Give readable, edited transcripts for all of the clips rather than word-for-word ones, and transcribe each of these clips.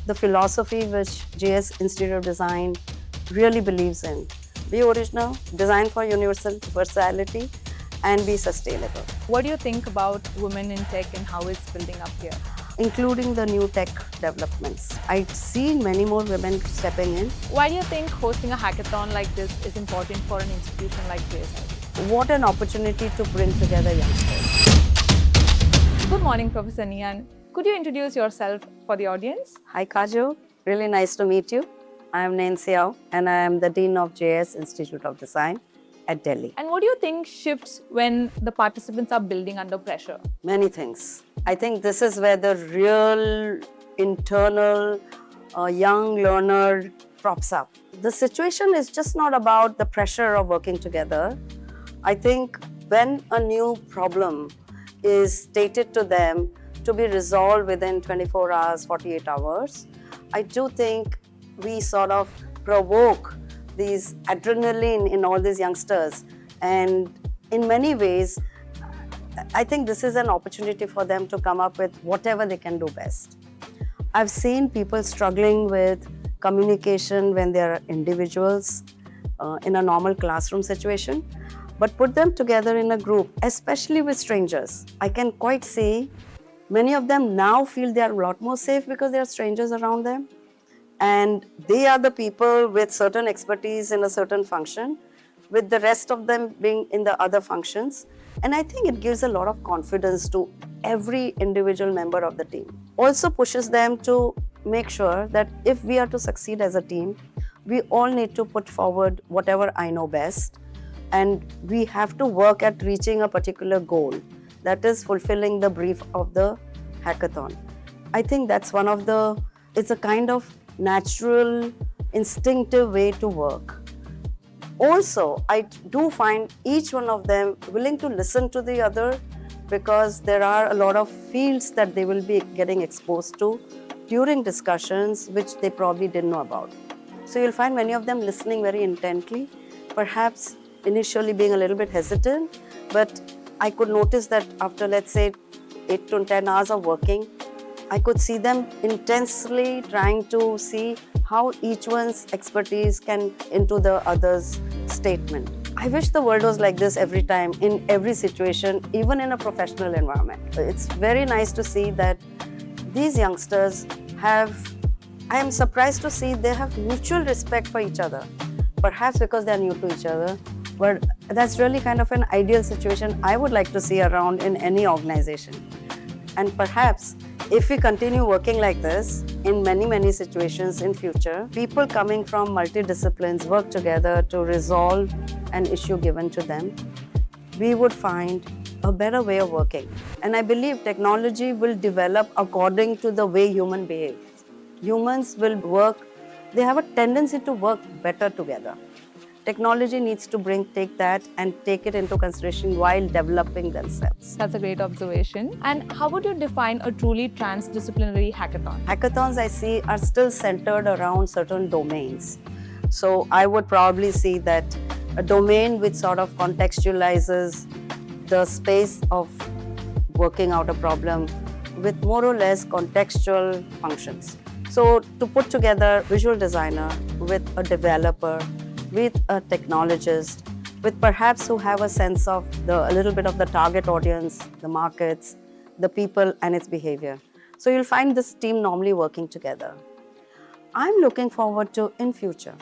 the philosophy which JS Institute of Design really believes in. Be original, design for universality, and be sustainable. What do you think about women in tech and how it's building up here? Including the new tech developments. I see many more women stepping in. Why do you think hosting a hackathon like this is important for an institution like JSI? What an opportunity to bring together youngsters. Good morning, Professor Nien. Could you introduce yourself for the audience? Hi Kaju, really nice to meet you. I am Nien Siao and I am the Dean of JS Institute of Design at Delhi. And what do you think shifts when the participants are building under pressure? Many things. I think this is where the real internal young learner props up. The situation is just not about the pressure of working together. I think when a new problem is stated to them to be resolved within 24 hours, 48 hours, I do think we sort of provoke these adrenaline in all these youngsters. And in many ways, I think this is an opportunity for them to come up with whatever they can do best. I've seen people struggling with communication when they're individuals in a normal classroom situation, but put them together in a group, especially with strangers. I can quite see many of them now feel they are a lot more safe because there are strangers around them. And they are the people with certain expertise in a certain function, with the rest of them being in the other functions. And I think it gives a lot of confidence to every individual member of the team. Also pushes them to make sure that if we are to succeed as a team, we all need to put forward whatever I know best. And we have to work at reaching a particular goal, that is fulfilling the brief of the hackathon. I think that's it's a kind of natural, instinctive way to work. Also, I do find each one of them willing to listen to the other because there are a lot of fields that they will be getting exposed to during discussions which they probably didn't know about. So you'll find many of them listening very intently, perhaps initially being a little bit hesitant, but I could notice that after, let's say, 8 to 10 hours of working, I could see them intensely trying to see how each one's expertise can into the other's statement. I wish the world was like this every time, in every situation, even in a professional environment. It's very nice to see that these youngsters I am surprised to see they have mutual respect for each other, perhaps because they're new to each other. But that's really kind of an ideal situation I would like to see around in any organization. And perhaps if we continue working like this in many, many situations in future, people coming from multidisciplines work together to resolve an issue given to them, we would find a better way of working. And I believe technology will develop according to the way humans behave. Humans will work, they have a tendency to work better together. Technology needs to take that and take it into consideration while developing themselves. That's a great observation. And how would you define a truly transdisciplinary hackathon? Hackathons I see are still centered around certain domains. So I would probably see that a domain which sort of contextualizes the space of working out a problem with more or less contextual functions. So to put together a visual designer with a developer, with a technologist, with perhaps who have a sense of a little bit of the target audience, the markets, the people and its behavior. So you'll find this team normally working together. I'm looking forward to, in future,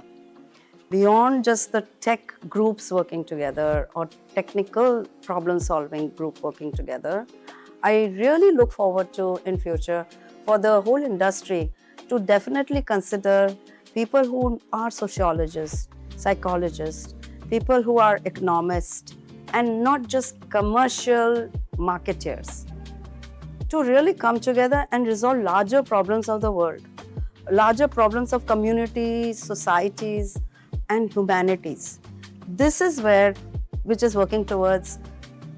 beyond just the tech groups working together or technical problem-solving group working together, I really look forward to, in future, for the whole industry to definitely consider people who are sociologists, psychologists, people who are economists, and not just commercial marketeers, to really come together and resolve larger problems of the world, larger problems of communities, societies, and humanities. This is which is working towards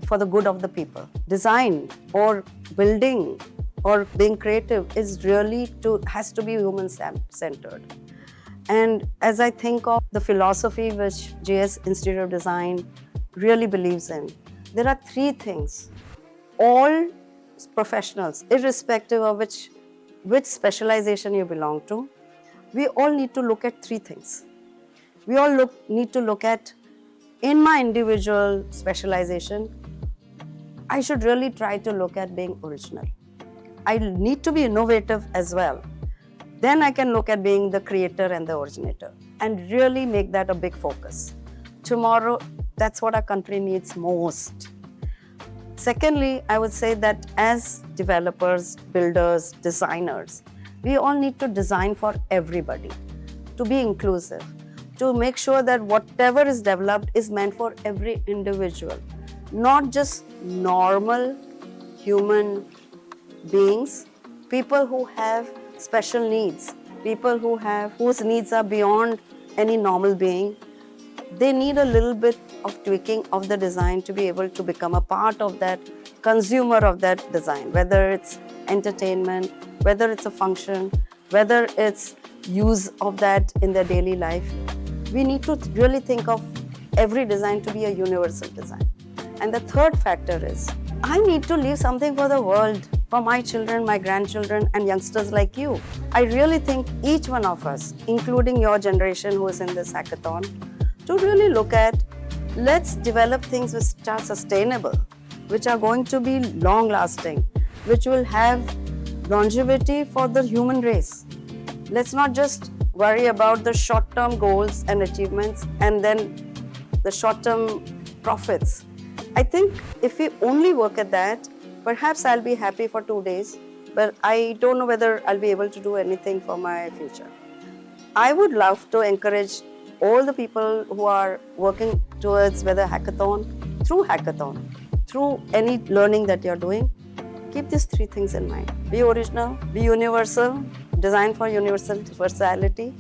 for the good of the people. Design or building or being creative has to be human-centered. And as I think of the philosophy which JS Institute of Design really believes in, there are 3 things all professionals, irrespective of which which specialization you belong to, we all need to look at three things. We all need to look at, in my individual specialization, I should really try to look at being original. I need to be innovative as well. Then I can look at being the creator and the originator and really make that a big focus. Tomorrow, that's what our country needs most. Secondly, I would say that as developers, builders, designers, we all need to design for everybody, to be inclusive, to make sure that whatever is developed is meant for every individual, not just normal human beings, people who have special needs, people whose needs are beyond any normal being. They need a little bit of tweaking of the design to be able to become a part of that consumer of that design, whether it's entertainment, whether it's a function, whether it's use of that in their daily life. We need to really think of every design to be a universal design. And the third factor is, I need to leave something for the world, for my children, my grandchildren, and youngsters like you. I really think each one of us, including your generation who is in this hackathon, to really look at, let's develop things which are sustainable, which are going to be long lasting, which will have longevity for the human race. Let's not just worry about the short-term goals and achievements and then the short-term profits. I think if we only work at that, perhaps I'll be happy for 2 days, but I don't know whether I'll be able to do anything for my future. I would love to encourage all the people who are working towards whether hackathon, through any learning that you're doing, keep these three things in mind. Be original, be universal, design for universality,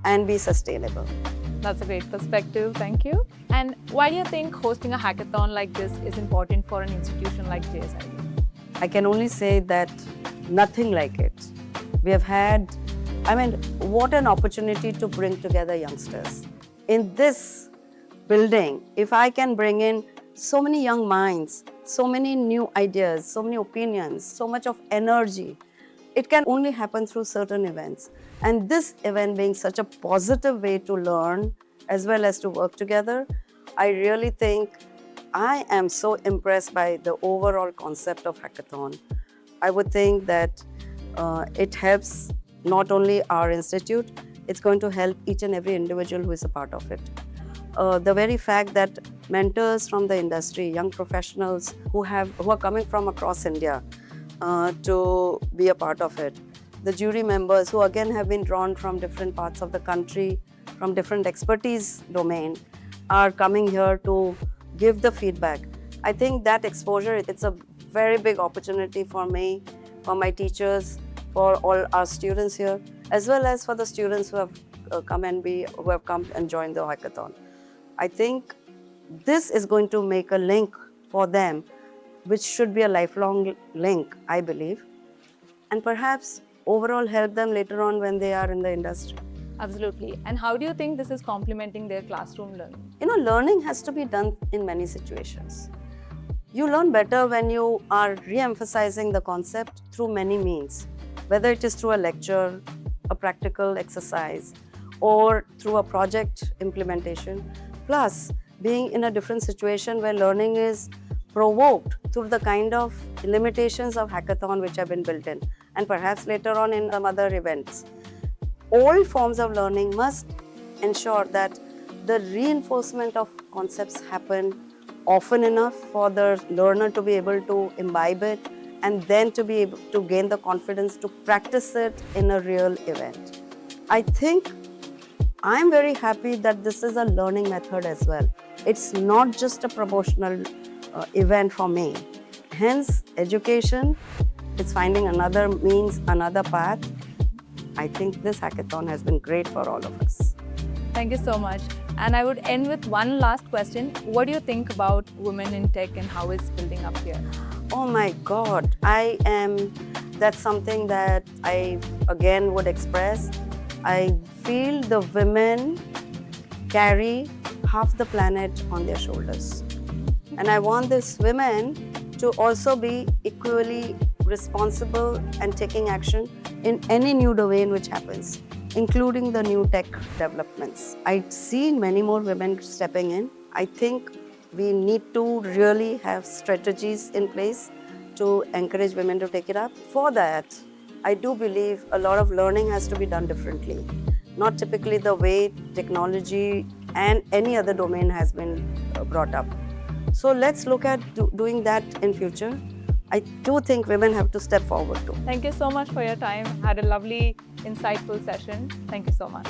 and be sustainable. That's a great perspective. Thank you. And why do you think hosting a hackathon like this is important for an institution like JSIU? I can only say that nothing like it. We have had, what an opportunity to bring together youngsters. In this building, if I can bring in so many young minds, so many new ideas, so many opinions, so much of energy, it can only happen through certain events. And this event being such a positive way to learn as well as to work together, I really think I am so impressed by the overall concept of hackathon. I would think that it helps not only our institute, it's going to help each and every individual who is a part of it. The very fact that mentors from the industry, young professionals who are coming from across India to be a part of it, the jury members who again have been drawn from different parts of the country, from different expertise domain, are coming here to give the feedback. I think that exposure, it's a very big opportunity for me, for my teachers, for all our students here, as well as for the students who have come and joined the hackathon. I think this is going to make a link for them, which should be a lifelong link, I believe, and perhaps overall help them later on when they are in the industry. Absolutely. And how do you think this is complementing their classroom learning? Learning has to be done in many situations. You learn better when you are re-emphasizing the concept through many means, whether it is through a lecture, a practical exercise, or through a project implementation. Plus, being in a different situation where learning is provoked through the kind of limitations of hackathon which have been built in, and perhaps later on in some other events. All forms of learning must ensure that the reinforcement of concepts happen often enough for the learner to be able to imbibe it and then to be able to gain the confidence to practice it in a real event. I think I'm very happy that this is a learning method as well. It's not just a promotional event for me. Hence, education is finding another means, another path. I think this hackathon has been great for all of us. Thank you so much. And I would end with one last question. What do you think about women in tech and how it's building up here? Oh my God, that's something that I again would express. I feel the women carry half the planet on their shoulders. And I want these women to also be equally responsible and taking action in any new domain which happens, including the new tech developments. I see many more women stepping in. I think we need to really have strategies in place to encourage women to take it up. For that, I do believe a lot of learning has to be done differently, not typically the way technology and any other domain has been brought up. So let's look at doing that in future. I do think women have to step forward too. Thank you so much for your time. Had a lovely, insightful session. Thank you so much.